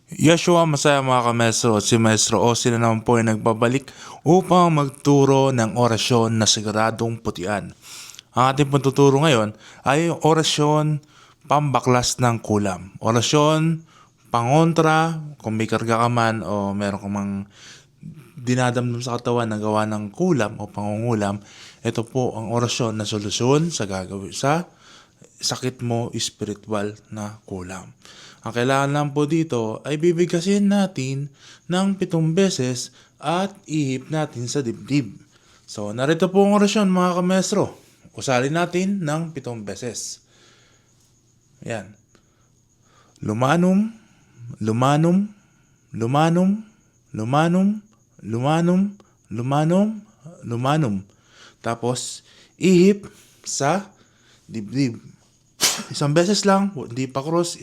Yeshua Masaya mga kamestro at si Maestro Osi na naman po ay nagbabalik upang magturo ng orasyon na siguradong putian. Ang ating pagtuturo ngayon ay orasyon pambaklas ng kulam. Orasyon pangontra kung may karga ka man o meron ka mang dinadamdam sa katawan na gawa ng kulam o pangungulam. Ito po ang orasyon na solusyon sa gagawin sa sakit mo spiritual na kulam. Ang kailangan lang po dito ay bibigkasin natin ng 7 beses at ihip natin sa dibdib. So, narito po ang orasyon mga kamestro. Usalin natin ng 7 beses. Yan. Lumanum, lumanum, lumanum, lumanum, lumanum, lumanum, lumanum. Tapos, ihip sa dibdib. Isang beses lang, hindi pa cross,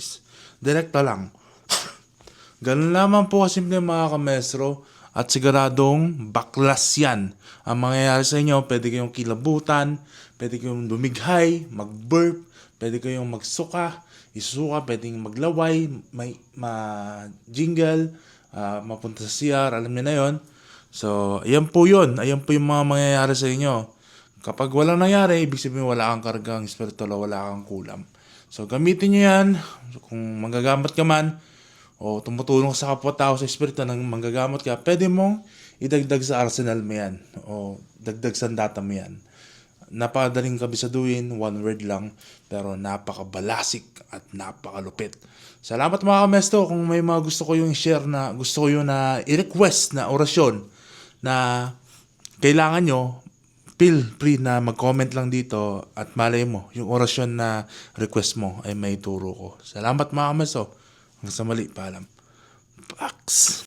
direkta lang. Ganun lamang po kasimple mga kamestro at siguradong baklas yan. Ang mangyayari sa inyo, pwede kayong kilabutan, pwede kayong lumighay, mag-burp, pwede kayong magsuka, isuka, pwedeng maglaway, may jingle, mapunta sa CR, alam niyo na yon. So, ayan po yun. Ayan po yung mga mangyayari sa inyo. Kapag walang nangyari, ibig sabihin wala kang kargang spiritual o wala kang kulam. So, gamitin nyo yan. Kung manggagamot ka man, o tumutulong sa kapwa-tao sa espiritu nang manggagamot ka, pwede mong idagdag sa arsenal mo yan. O dagdag sa data mo yan. Napakadaling kabisaduhin, one word lang, pero napakabalasik at napakalupit. Salamat mga kamesto. Kung may mga gusto ko yung share na, gusto ko yung na i-request na orasyon na kailangan nyo, feel free na mag-comment lang dito at malay mo, yung orasyon na request mo ay may turo ko. Salamat mga kamesto. Hanggang sa mali, paalam. Pax!